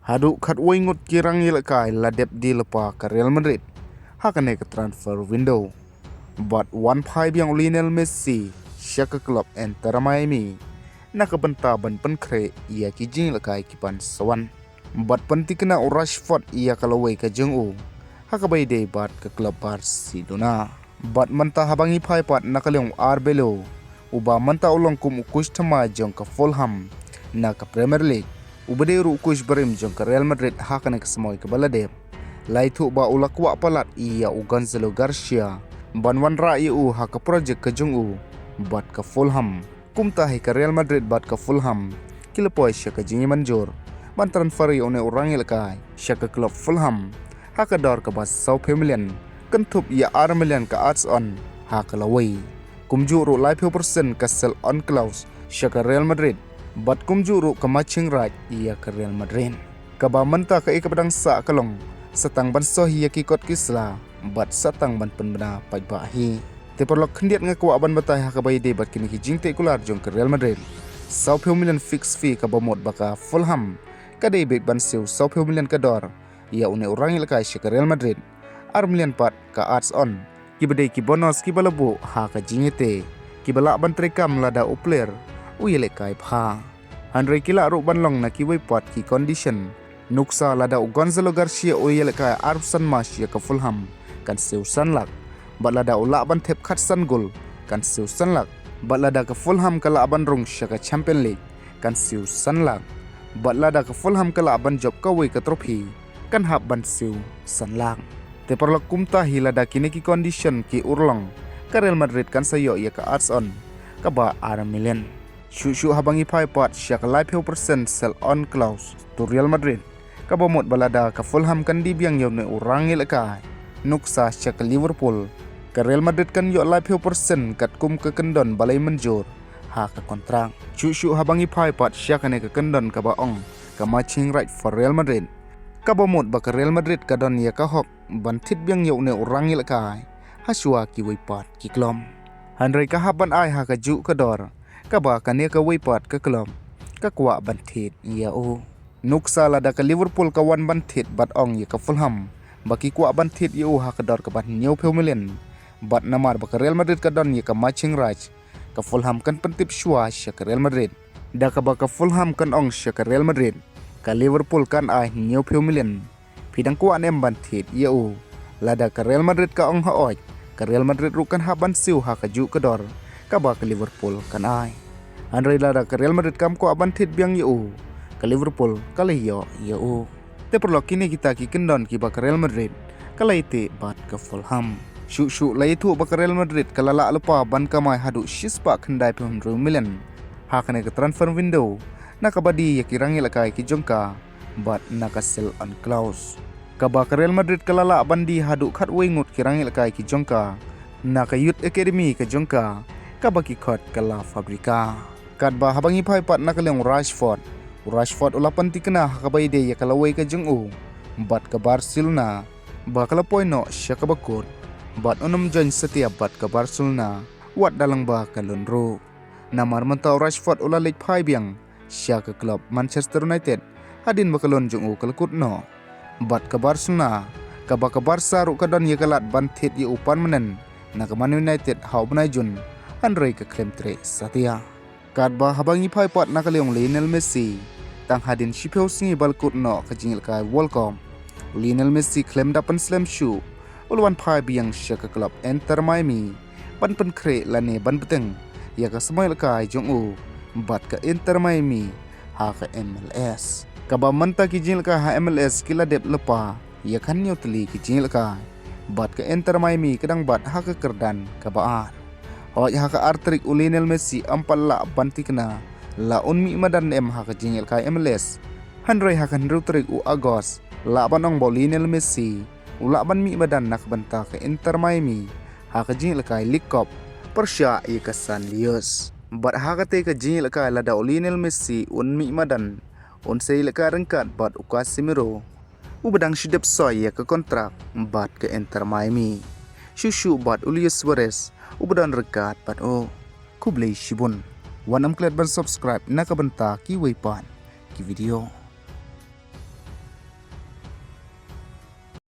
Haduk kat waingut kirang ilakai ladep di lepa ke Real Madrid. Hakane ke transfer window. But one pipe yang Lionel Messi syaka klub Inter Miami. Nakabenta ban penkre ia kijing ilakai kipan sawan. But penting kena Rashford ia kalawai ke jengu. Hakabai day bat ke klub Barcelona. But mentah habangi pipe nakaliong Arbelo. Uba mentah ulong kum ukush tama jong ke Fulham. Na ke Premier League. Ubaderu ukush berim jong ke Real Madrid hakane ke semoy ke baladep. Laitu ba ulakwa palat ia u Gonzalo Garcia. Banwan ra'iu ha ke projek ke jong bat ke Fulham. Kumtahi ke Real Madrid bat ke Fulham. Kilepoy siya ke jingi manjur. Ban transferi one orang ilkai siya ke klub Fulham. Ha ke dor ke bas South Million. Kentup ia 6 million ke odds on ha ke lawai. Kumjuru 50% ke sell on clause siya ke Real Madrid. Bat kumjuru ke matching right ia ke Real Madrid. Kaba menta ke ikapadang sa kalong. Setang ban sohi ia kikot kisla. Bat setang ban penbena pajbahi. Teperlok kendiat ngakwa ban batai hakabai de bat kini kijing te kular jong ke Real Madrid. 10 million fix fee kaba mod baka Fulham. Kadai bet ban siu 10 million ke dor. Ia une orang ilkai siya ke Real Madrid. 6 million pat ke odds on. Kibadai ki bonus ki balabu ha ke jingete. Kibalak ban trekam lada u player. Uyele kai pha. Handre kila ru ban long na ki waypot ki condition. Nuksa lada u Gonzalo Garcia uyele kai Arfsan Mas ya ke Fulham. Kan siu sanlak. Bat lada u lak ban tep kat san gol. Kan siu sanlak. Bat lada ke Fulham ke lak ban rung siya ke Champions League. Kan siu sanlak. Bat lada ke Fulham ke lak ban job kawai ke trofi. Kan hap ban siu sanlak. Te perlu kumtahi lada kini ki condition ki urlong. Ke Real Madrid kan sayo ya ke odds on. Kaba 6 million. Syuk habangi paipat siya ke 50% sell on clause to Real Madrid. Kaba mod balada ke Fulham kan dibiang yaw ne orang ilaka. Nuksa siya ke Liverpool. Ke Real Madrid kan yaw 50% kat kum ke kendon balai menjur. Ha ke kontrak. Syuk habangi paipat siya ke ne ke kendon kaba ong. Ke matching right for Real Madrid. Kaba mod ba ke Real Madrid kadon ya ke hok. Bantit biang yaw ne orang ilaka. Hasua ki waypat ki klom. Handrai kahaban ai ha ke juk ke dor. Kaba kania ke waypat ke klub. Kakwa bantit ia Nuksa lada ke Liverpool kawan bantit bat ong ya ke Fulham. Baki kwa bantit ia ha ke dor ke bat new million. Bat namar ba ke Real Madrid ke don ya ke matching right. Ke Fulham kan pentip syua sya ke Real Madrid. Da ke ba ke Fulham kan ong sya ke Real Madrid. Ke Liverpool kan ai new million. Pidang kwa nem bantit ia lada ke Real Madrid ka ong ha oj. Ke Real Madrid rukan ha ban siu ha ke juk ke dor. Kaba ke Liverpool kan ai. Andrai lada ke Real Madrid kam ko abantit biang yu. Ke Liverpool kali yo. Te perlu kini kita ki kendon ki ba ke Real Madrid. Kala ite bat ke Fulham. Syuk lai itu ba ke Real Madrid kalala lupa ban kamai hadu shispa kendai 100 million. Hakane ke transfer window. Nakabadi ya kirang ilakai ki jongka. Bat nakasel on clause. Kaba ke Real Madrid kalala bandi hadu kat wengut kirang ilakai ki jongka. Naka youth academy ke jongka. Kabaki kot kala fabrika. Kat ba habangi paipat nakaliong Rashford. Rashford ula panti kena hakabai de ya kalawai ke jengu. Bat ke Barcelona. Ba kalapoy no siya kabakot. Bat unum join setiap bat ke Barcelona. Wat dalang ba kalunro. Namar mentau Rashford ula lik pai biang. Siya ke klub Manchester United. Hadin bakalon jengu kalakut no. Bat ke Barcelona. Kaba ke Barca ru kadon ya kalat bantit ya upan menen. Nak Man United hau benajun. Andrai ke klaim tre satia. Kat ba habangi paipat nakaliong Lionel Messi. Tang hadin shipeu singi balkut no kejingil kai Worldcom. Lionel Messi klaim dapan slam shoe. Uluan pai biang siya ke klub Inter Miami. Ban kre lane ban beteng. Ya ke semoy kai jong bat ke Inter Miami. Ha ke MLS. Kaba menta kijingil kai ha MLS kila dep lepa. Ya kan nyo teli kijingil kai. Bat ke Inter Miami kedang bat ha ke kerdan kabaar. Hawaj haka artrik Lionel Messi ampal la banti kena la unmi madan em haka jingil kai MLS. Handrai haka nrutrik u Agos la banong bo Lionel Messi ula ban mi madan nak banta ke Inter Miami haka jingil kai League Cup persya i ke San Luis. Bat haka te ke jingil kai lada Lionel Messi unmi madan un sei le ka rengkat bat u Casemiro. U bedang shidep soy ya ke kontrak bat ke Inter Miami. Syushu bat Luis Suarez. Ubadan rekat pat kublay shibun. Wanam klet ban subscribe nakabanta ki waypan ki video.